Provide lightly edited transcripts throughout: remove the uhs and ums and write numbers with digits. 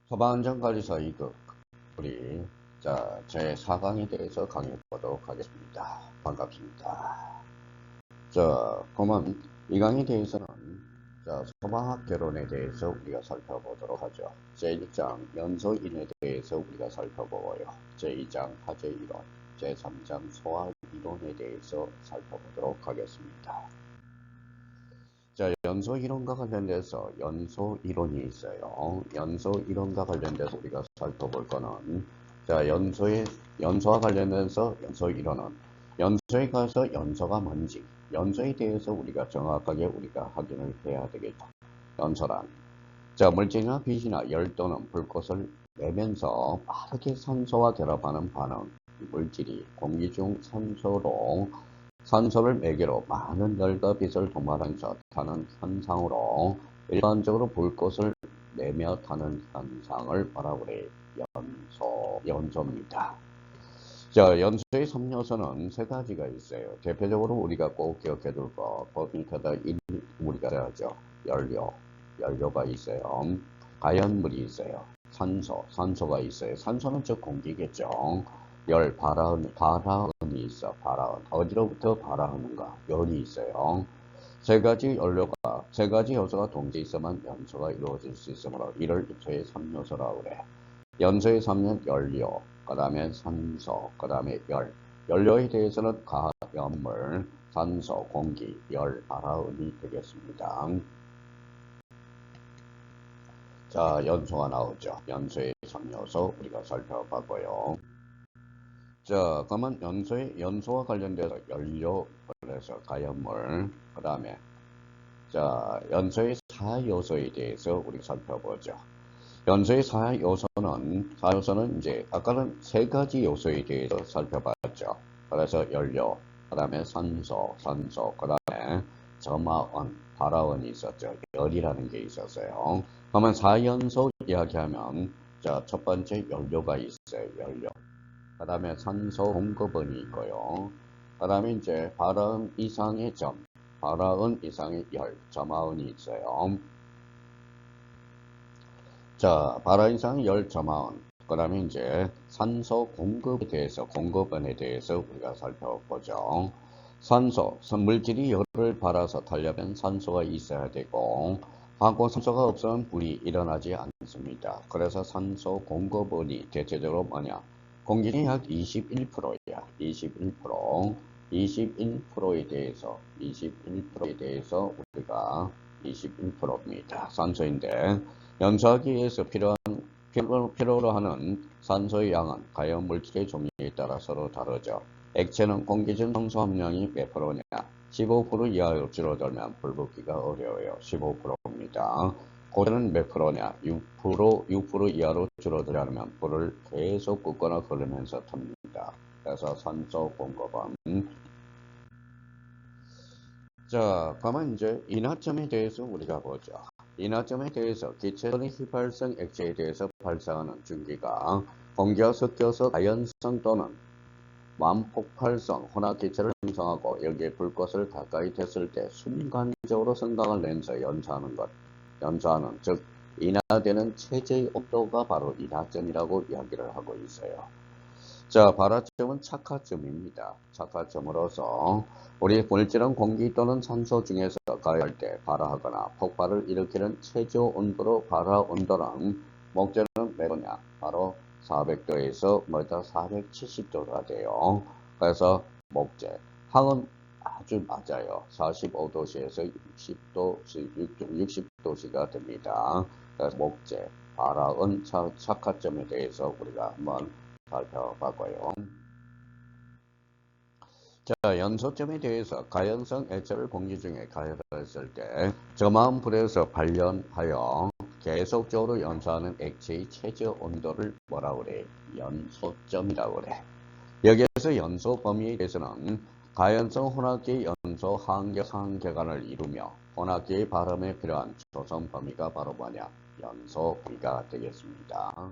소방안전관리사 2급 우리 제4강에 대해서 강의해 보도록 하겠습니다. 반갑습니다. 그러면 이 강의에 대해서는 소방학 개론에 대해서 우리가 살펴보도록 하죠. 제1장 연소인에 대해서 우리가 살펴보고요. 제2장 화재 이론, 제3장 소화 이론에 대해서 살펴보도록 하겠습니다. 연소 이론과 관련돼서 연소 이론이 있어요. 연소 이론과 관련돼서 우리가 살펴볼 거는 연소와 관련돼서 연소 이론은 연소에 가서 연소가 뭔지 연소에 대해서 우리가 정확하게 확인을 해야 되겠죠. 연소란 물질이나 빛이나 열 또는 불꽃을 내면서 빠르게 산소와 결합하는 반응, 물질이 공기 중 산소를 매개로 많은 열과 빛을 동반하면서 타는 현상으로 일반적으로 불꽃을 내며 타는 현상을 뭐라고 그래요? 연소입니다. 연소의 3요소는 세 가지가 있어요. 대표적으로 우리가 꼭 기억해 둘 거, 법인카다 우리가 해야죠. 연료가 있어요. 가연물이 있어요. 산소가 있어요. 산소는 즉 공기겠죠. 발화은이 있어. 발화은. 어디로부터 발화하는가? 열이 있어요. 세 가지 요소가 동시에 있어만 연소가 이루어질 수 있으므로 이를 연소의 3요소라고 그래. 연소의 3는 연료, 그 다음에 산소, 그 다음에 열. 연료에 대해서는 가연물, 산소, 공기, 열, 발화은이 되겠습니다. 연소가 나오죠. 연소의 3요소 우리가 살펴봤고요. 그러면 연소와 관련돼서 연료, 그래서 가연물, 그 다음에 연소의 4요소에 대해서 우리 살펴보죠. 연소의 4요소는 이제 아까는 세 가지 요소에 대해서 살펴봤죠. 그래서 연료, 그 다음에 산소, 그 다음에 점화원, 발화원이 있었죠. 열이라는 게 있었어요. 그러면 4연소 이야기하면 첫 번째 연료가 있어요. 연료. 그 다음에 산소 공급원이 있고요. 그 다음에 이제 발화원 이상의 발화원 이상의 열, 점화원이 있어요. 발화원 이상의 열, 점화원. 그 다음에 이제 산소 공급원에 대해서 우리가 살펴보죠. 물질이 열을 발아서 타려면 산소가 있어야 되고, 산소가 없으면 불이 일어나지 않습니다. 그래서 산소 공급원이 대체적으로 뭐냐? 공기는 약 21%야. 21%에 대해서 우리가 21%입니다. 산소인데 연소하기 위해서 필요로 하는 산소의 양은 가연 물질의 종류에 따라 서로 다르죠. 액체는 공기 중 산소 함량이 몇 프로냐? 15% 이하로 줄어들면 불 붙기가 어려워요. 15%입니다. 고래는 몇 프로냐? 6% 이하로 줄어들려면 불을 계속 끄거나 걸으면서 탑니다. 그래서 산소 공급은 그러면 이제 인화점에 대해서 우리가 보죠. 인화점에 대해서 기체 또는 휘발성 액체에 대해서 발생하는 증기가 공기와 섞여서 가연성 또는 완폭발성 혼합기체를 형성하고 여기에 불꽃을 가까이 댔을 때 순간적으로 성광을 내면서 연소하는 즉 인화되는 체제의 온도가 바로 인화점이라고 이야기를 하고 있어요. 발화점은 착화점입니다. 착화점으로서 우리 물질은 공기 또는 산소 중에서 가열할 때 발화하거나 폭발을 일으키는 최저 온도로 발화 온도는 목재는 몇 도냐? 바로 400도에서 470도가 돼요. 그래서 목재, 황은 아주 낮아요. 45도씨에서 60도씨가 됩니다. 그래서 목재, 발화은 착화점에 대해서 우리가 한번 살펴봤고요. 연소점에 대해서 가연성 액체를 공기 중에 가열했을 때 저마음 불에서 발현하여 계속적으로 연소하는 액체의 최저 온도를 뭐라고 그래? 연소점이라고 그래. 여기에서 연소 범위에 대해서는 가연성 혼합기의 연소 상계간을 이루며 혼합기의 발음에 필요한 조성 범위가 바로 뭐냐? 연소 범위가 되겠습니다.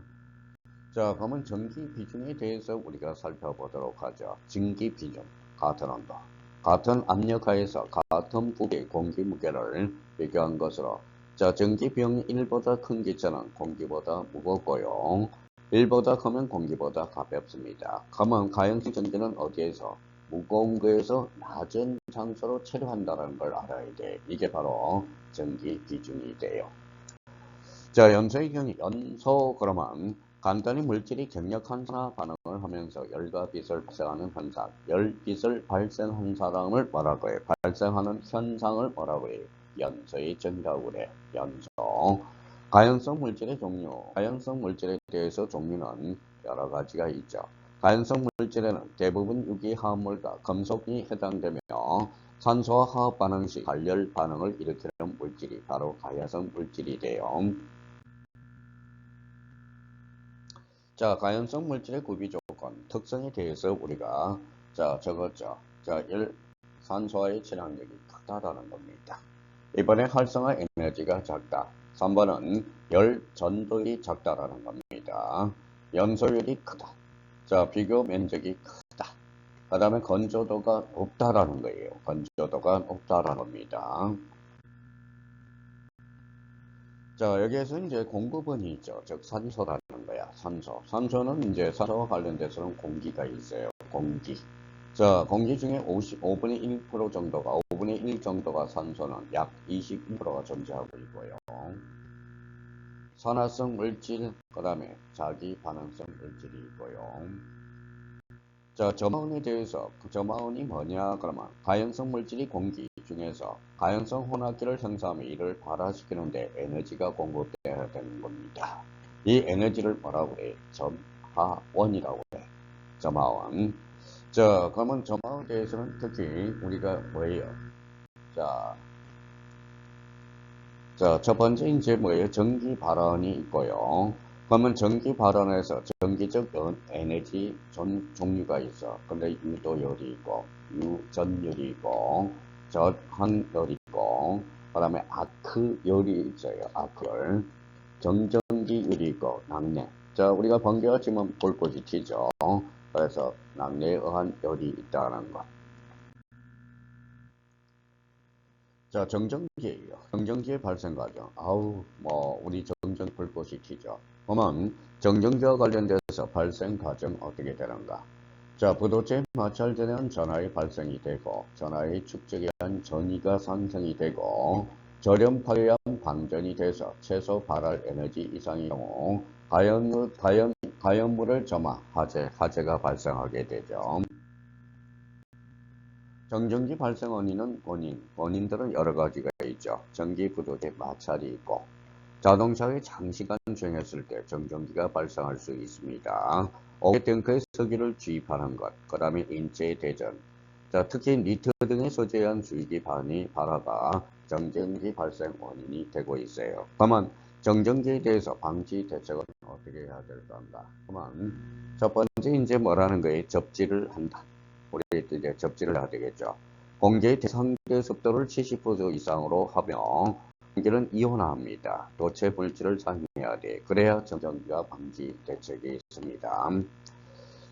그러면 전기 비중에 대해서 우리가 살펴보도록 하죠. 전기 비중, 같은 온도, 같은 압력하에서 같은 부피의 공기 무게를 비교한 것으로 자, 전기병 1보다 큰 기체는 공기보다 무겁고요. 1보다 크면 공기보다 가볍습니다. 그러면 가연성 전기는 어디에서? 무거운 거에서 낮은 장소로 체류한다는 걸 알아야 돼. 이게 바로 전기 기준이 돼요. 자, 연소의 경우 연소 그러면 간단히 물질이 격력한 산화 반응을 하면서 열과 빛을 발생하는 현상, 열빛을 발생한 사람을 뭐라고 해? 발생하는 현상을 뭐라고 해? 연소의 전이라고 그래. 연소. 가연성 물질의 종류. 가연성 물질에 대해서 종류는 여러 가지가 있죠. 가연성 물질에는 대부분 유기화합물과 금속이 해당되며 산소와 화학 반응 시 발열 반응을 일으키는 물질이 바로 가연성 물질이 돼요. 자, 가연성 물질의 구비 조건, 특성에 대해서 우리가 적었죠. 자, 산소와의 친환력이 크다라는 겁니다. 이번에 활성화 에너지가 작다. 3번은 열 전도율이 작다라는 겁니다. 연소율이 크다. 자, 비교 면적이 크다. 그 다음에 건조도가 높다라는 거예요. 건조도가 높다라는 겁니다. 자, 여기에서 이제 공급원이 있죠. 즉, 산소라는 거야. 산소. 산소는 이제 산소와 관련돼서는 공기가 있어요. 공기. 자, 공기 중에 5분의 1% 정도가, 5분의 1 정도가 산소는 약 21%가 존재하고 있고요. 산화성 물질, 그 다음에 자기 반응성 물질이 있고요. 자, 저마운에 대해서 저마운이 뭐냐 그러면 가연성 물질이 공기 중에서 가연성 혼합기를 형성하며 이를 발화시키는데 에너지가 공급되어야 되는 겁니다. 이 에너지를 뭐라고 해? 점하원이라고 해. 점하원. 자, 그러면 점하원에 대해서는 특히 우리가 뭐예요? 첫 번째 이제 뭐예요? 전기 발언이 있고요. 그러면 전기 발언에서 전기적 에너지 종류가 있어. 근데 유도열이 있고, 유전열이 있고, 저항열이 있고, 그 다음에 아크열이 있어요. 아크열. 정전기열이 있고, 낙뢰. 자, 우리가 번개가 지면 불꽃이 튀죠. 그래서 낙뢰에 의한 열이 있다는 것. 자, 정전기예요. 정전기의 발생 과정. 우리 정전 불꽃이 튀죠. 그러면 정전기와 관련돼서 발생 과정 어떻게 되는가? 자, 부도체에 마찰되는 전하의 발생이 되고, 전하의 축적에 의한 전위가 상승이 되고, 저렴파에 의한 방전이 돼서 최소 발할 에너지 이상의 경우, 가연물을 점화, 화재가 발생하게 되죠. 정전기 발생 원인들은 여러 가지가 있죠. 전기 부도에 마찰이 있고, 자동차의 장시간 주행했을 때 정전기가 발생할 수 있습니다. 오게탱크에 석유를 주입하는 것, 그 다음에 인체의 대전. 자, 특히 니트 등의 소재에 한 주입이 발화가 정전기 발생 원인이 되고 있어요. 그러면 정전기에 대해서 방지 대책은 어떻게 해야 될까 한다. 그러면 첫 번째 이제 뭐라는 거예요? 접지를 한다. 우리 이제 접지를 해야 되겠죠. 공기의 대상계 습도를 70% 이상으로 하며 공기는 이온화합니다. 도체 물질을 사용해야 돼. 그래야 정전기가 방지 대책이 있습니다.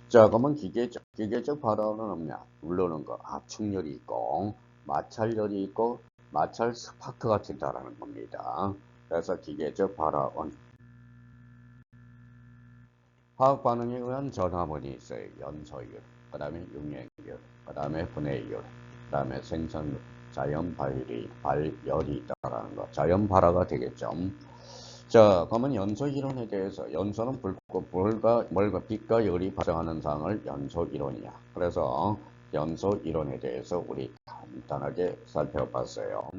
자, 그러면 기계적 발화는 없냐? 누르는 거, 압축열이 있고, 마찰열이 있고, 마찰 스파크가 튄다라는 겁니다. 그래서 기계적 발화원. 화학 반응에 의한 전하원이 있어요. 연소율, 그 다음에 용액율, 그 다음에 분해율, 그 다음에 생성율, 자연 발열이 있다라는 거. 자연 발화가 되겠죠. 자, 그러면 연소 이론에 대해서 연소는 물과 빛과 열이 발생하는 상황을 연소 이론이야. 그래서 연소 이론에 대해서 우리 간단하게 살펴봤어요.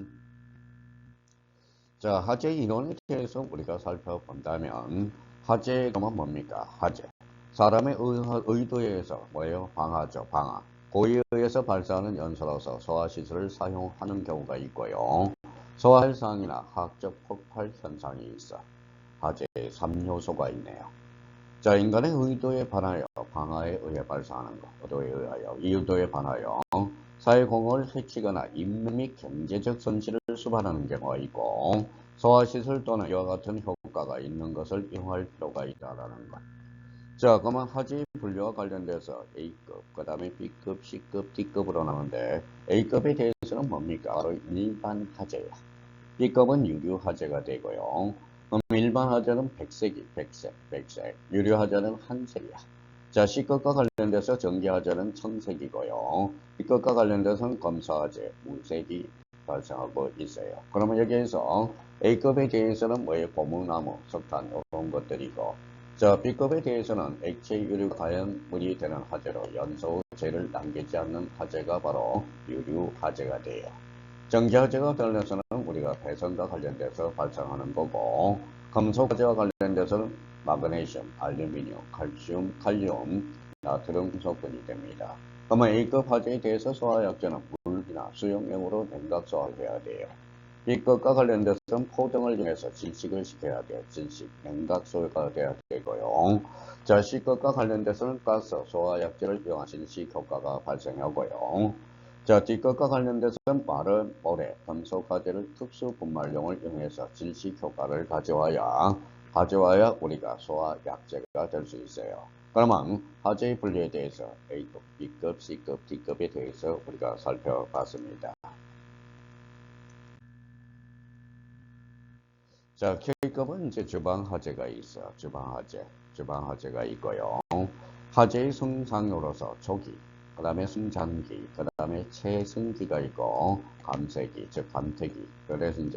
자, 화재 이론에 대해서 우리가 살펴본다면 화재가 뭡니까? 화재. 사람의 의도에 의해서 뭐예요? 방화죠. 방화. 고의에 의해서 발생하는 연소로서 소화시설을 사용하는 경우가 있고요. 소화현상이나 화학적 폭발 현상이 있어. 화재의 3요소가 있네요. 자, 인간의 의도에 반하여 방화에 의해 발생하는 것. 의도에 의하여. 이 의도에 반하여 사회공헌을 해치거나 인명 및 경제적 손실을 수반하는 경우가 있고 소화시설 또는 이와 같은 효과가 있는 것을 이용할 필요가 있다는 것. 자, 그러면 화재 분류와 관련돼서 A급, 그 다음에 B급, C급, D급으로 나오는데 A급에 대해서는 뭡니까? 바로 일반 화재야. B급은 유류 화재가 되고요. 그럼 일반 화재는 백색, 유류 화재는 한색이야. 자, C급과 관련돼서 전기 화재는 청색이고요. B급과 관련돼서는 검사 화재, 무색이 발생하고 있어요. 그러면 여기에서 A급에 대해서는 뭐예요? 고무나무, 석탄 이런 것들이고, 자, B급에 대해서는 액체 유류 가연물이 되는 화재로 연소재를 남기지 않는 화재가 바로 유류 화재가 돼요. 전기 화재가 관련해서는 우리가 배선과 관련돼서 발생하는 거고, 금속 화재와 관련돼서는 마그네슘, 알루미늄, 칼슘, 칼륨, 나트륨 성분이 됩니다. 그러면 A급 화재에 대해서 소화약재는 물이나 수용액으로 냉각 소화해야 돼요. B급과 관련돼서는 포등을 이용해서 질식을 시켜야 돼요. 질식, 냉각 소화가 돼야 되고요. 자, C급과 관련돼서는 가스, 소화약재를 이용한 질식 효과가 발생하고요. 자, D급과 관련돼서는 마른 모래, 금속 화재를 특수 분말용을 이용해서 질식 효과를 가져와야 우리가 소화약재가 될 수 있어요. 그러면 화재의 분류에 대해서 A급, B급, C급, D급에 대해서 우리가 살펴봤습니다. 자, K급은 이제 주방화재가 있어. 주방화재가 있고요. 화재의 성상으로서 조기, 그 다음에 승장기, 그 다음에 채승기가 있고, 감세기, 즉 감태기. 그래서 이제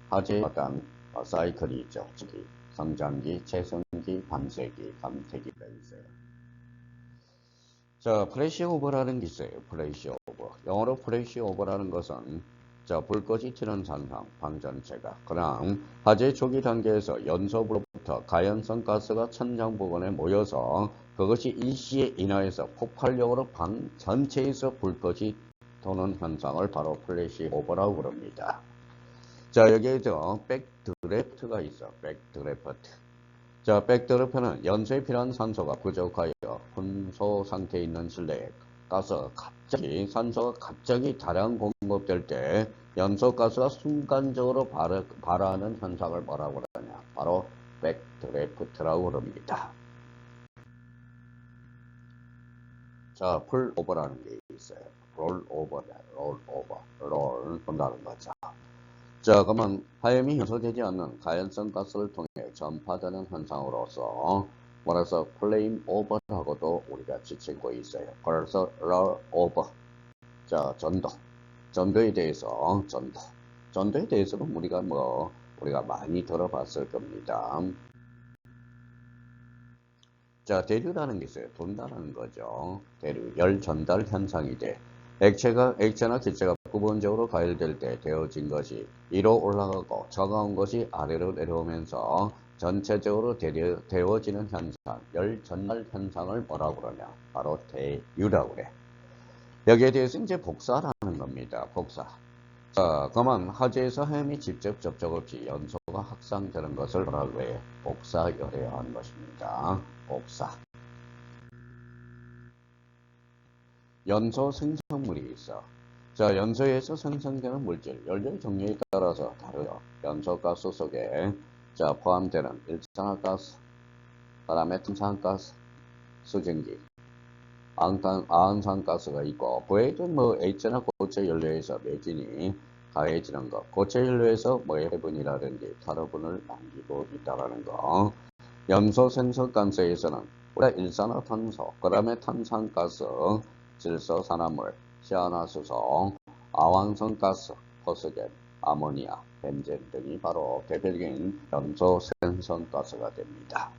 화재의 어떤 사이클이 있죠. 조기, 성장기, 채승기, 감세기, 감태기가 있어요. 자, 플래시오버라는 게 있어요. 플래시오버. 영어로 플래시오버라는 것은 자, 불꽃이 튀는 현상, 방전체가. 그럼 화재 초기 단계에서 연소부로부터 가연성 가스가 천장 부근에 모여서 그것이 일시에 인하여서 폭발력으로 방 전체에서 불꽃이 도는 현상을 바로 플래시오버라고 그럽니다. 자, 여기에서 백드래프트가 있어. 백드래프트. 자, 백드래프트는 연소에 필요한 산소가 부족하여 혼소 상태에 있는 실내에 산소가 갑자기 다량 공급될 때 연소가스가 순간적으로 발화하는 현상을 뭐라고 그러냐? 바로 백드래프트라고 그럽니다. 자, 풀오버라는 게 있어요. 롤 본다는 거죠. 자, 그러면 화염이 연소되지 않는 가연성 가스를 통해 전파되는 현상으로서 뭐라서 플레임 오버라고도 우리가 지칭고 있어요. 그래서 롤 오버. 자, 전도에 대해서는 우리가 많이 들어봤을 겁니다. 자, 대류라는 게 있어요. 돈다는 거죠. 대류, 열 전달 현상이 돼. 액체나 기체가 부분적으로 가열될 때 되어진 것이 위로 올라가고 차가운 것이 아래로 내려오면서 전체적으로 데워지는 현상, 열 전달 현상을 뭐라고 그러냐? 바로 대류라고 그래. 여기에 대해서 이제 복사라는 겁니다. 복사. 자, 그러면 화재에서 화염이 직접 접촉 없이 연소가 확산되는 것을 뭐라고 해요? 복사열이라는 것입니다. 복사. 연소 생성물이 있어. 자, 연소에서 생성되는 물질, 연료의 종류에 따라서 다르죠. 연소가스 속에 자, 포함되는 일산화가스, 그 다음에 탄산가스, 수증기, 아흔산가스가 있고, 부액은 H나 고체 연료에서 매진이 가해지는 것, 고체 연료에서 해분이라든지 탈화분을 남기고 있다라는 거. 염소 생성가스에서는 일산화탄소, 그 다음에 탄산가스, 질소산화물, 시아나수소, 아황성가스, 포스겐, 아모니아, 벤젠 등이 바로 대표적인 염소 생성가스가 됩니다.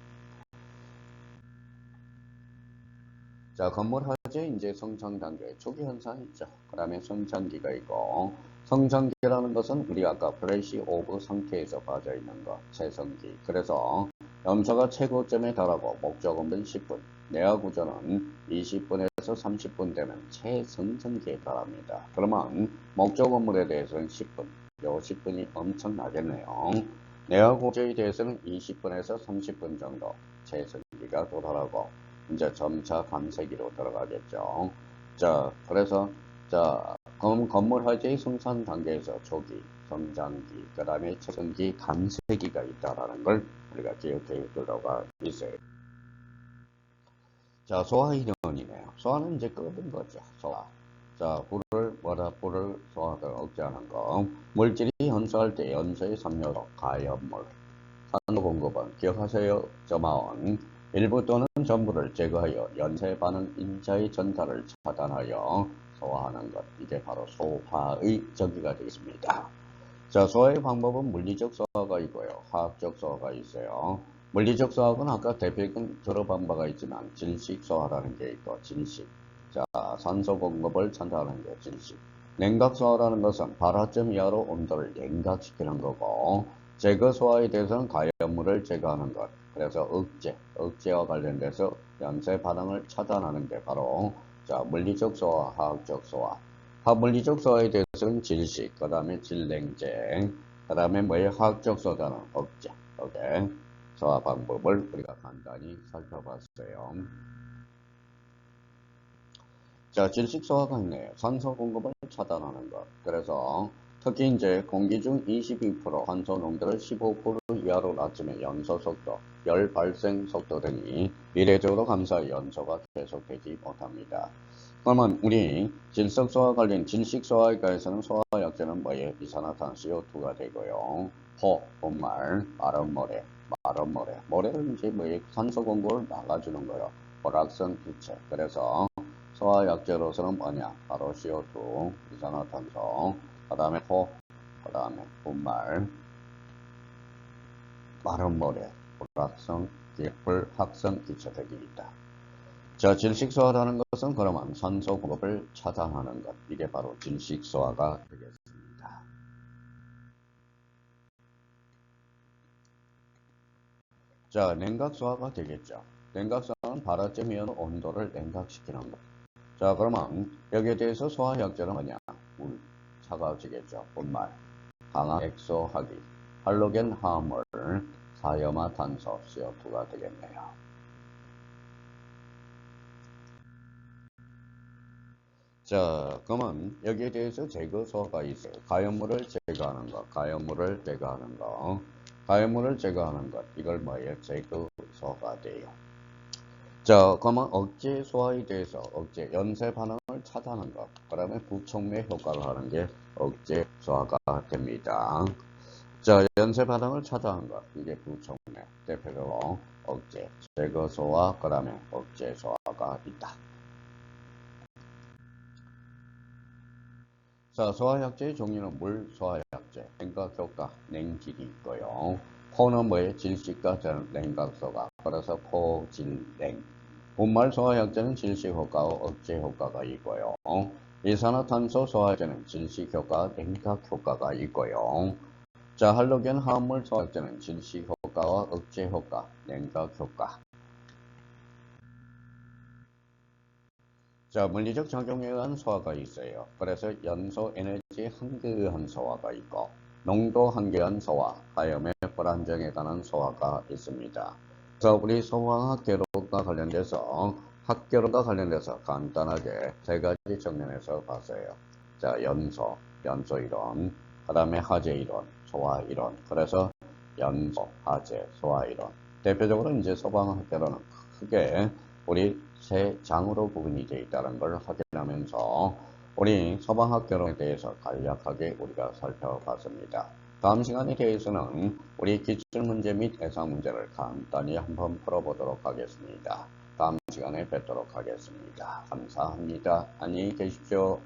자, 건물 화재 이제 성장 단계 초기 현상이 있죠. 그 다음에 성장기가 있고, 성장기라는 것은 우리가 아까 플래시 오브 상태에서 빠져 있는 것, 채성기. 그래서 염소가 최고점에 달하고 목적음은 10분, 내화 구조는 20분에서 30분 되면 최성장기에 달합니다. 그러면 목적 건물에 대해서는 10분, 요 10분이 엄청나겠네요. 내화 구조에 대해서는 20분에서 30분 정도 최성기가 도달하고 이제 점차 감세기로 들어가겠죠. 자, 그래서 건물 화재의 생산 단계에서 초기, 성장기, 그 다음에 최성기, 감세기가 있다라는 걸 우리가 기억해 두도록 있어요. 자, 소화 이론이네요. 소화는 이제 끄는 거죠. 소화. 자, 불을 보다 불을 소화를 억제하는 거. 물질이 현소할 때 연소의 3요소 가염물. 산소 공급은 기억하세요. 점화원. 일부 또는 전부를 제거하여 연쇄 반응 인자의 전달을 차단하여 소화하는 것. 이게 바로 소화의 정의가 되겠습니다. 자, 소화의 방법은 물리적 소화가 있고요. 화학적 소화가 있어요. 물리적 소화는 아까 대표적인 들어본 바가 있지만 질식 소화라는 게 있고 질식. 자, 산소 공급을 찬다는 게 질식. 냉각 소화라는 것은 발화점 이하로 온도를 냉각시키는 거고, 제거 소화에 대해서는 가열물을 제거하는 것. 그래서 억제와 관련돼서 연쇄 반응을 차단하는 게 바로 자, 물리적 소화, 화학적 소화. 물리적 소화에 대해서는 질식, 그 다음에 질냉제, 그 다음에 뭐예요? 화학적 소화는 억제. 소화 방법을 우리가 간단히 살펴봤어요. 자, 질식 소화가 있네요. 산소 공급을 차단하는 것. 그래서 특히 이제 공기 중 22% 산소 농도를 15% 이하로 낮추면 연소 속도, 열 발생 속도 등이 미래적으로 감소해 연소가 계속되지 못합니다. 그러면 우리 질석 소화 관련 질식 소화에서는 소화약제는 뭐예요? 이산화탄소 CO2가 되고요. 분말, 모래는 이제 뭐예요? 산소 공급을 막아주는 거예요. 불확성 기체. 그래서 소화약제로서는 뭐냐? 바로 CO2, 이산화탄소, 그 다음에 그 다음에 분말, 마른 모래, 불확성 기체들이 있다. 자, 질식소화라는 것은 그러면 산소 공급을 차단하는 것. 이게 바로 질식소화가 되겠습니다. 자, 냉각소화가 되겠죠. 냉각소화는 발화점 이온 온도를 냉각시키는 것. 자, 그러면 여기에 대해서 소화약제는 뭐냐? 물, 차가워지겠죠. 분말, 강한 엑소화기, 할로겐 화합물, 사염화탄소, CO2가 되겠네요. 자, 그러면 여기에 대해서 제거소화가 있어요. 가염물을 제거하는 것, 가염물을 제거하는 것. 이걸 뭐예요? 제거소화가 돼요. 자, 그러면 억제 소화에 대해서 연쇄 반응을 차단하는 것. 그 다음에 부촉매 효과를 하는 게 억제 소화가 됩니다. 자, 연쇄 반응을 차단하는 것. 이게 부촉매. 대표적으로 억제, 제거소화, 그 다음에 억제 소화가 있다. 자, 소화약제의 종류는 물 소화약제, 냉각효과, 냉질이 있고요. 포는 뭐예요? 질식과 냉각소가. 그래서 포질냉. 분말 소화약제는 질식효과와 억제효과가 있고요. 이산화탄소 소화약제는 질식효과, 냉각효과가 있고요. 자, 할로겐 화합물 소화약제는 질식효과와 억제효과, 냉각효과. 자, 물리적 작용에 의한 소화가 있어요. 그래서 연소 에너지 한계에 의한 소화가 있고 농도 한계에 의한 소화, 화염의 불안정에 관한 소화가 있습니다. 그래서 우리 소화학계론과 관련돼서 간단하게 세 가지 측면에서 봤어요. 자, 연소 이론, 그 다음에 하재 이론, 소화 이론. 그래서 연소, 하재, 소화 이론. 대표적으로 이제 소방학계론은 크게 우리 세 장으로 구분이 되어 있다는 걸 확인하면서 우리 소방학개론에 대해서 간략하게 우리가 살펴봤습니다. 다음 시간에 대해서는 우리 기출문제 및 예상문제를 간단히 한번 풀어보도록 하겠습니다. 다음 시간에 뵙도록 하겠습니다. 감사합니다. 안녕히 계십시오.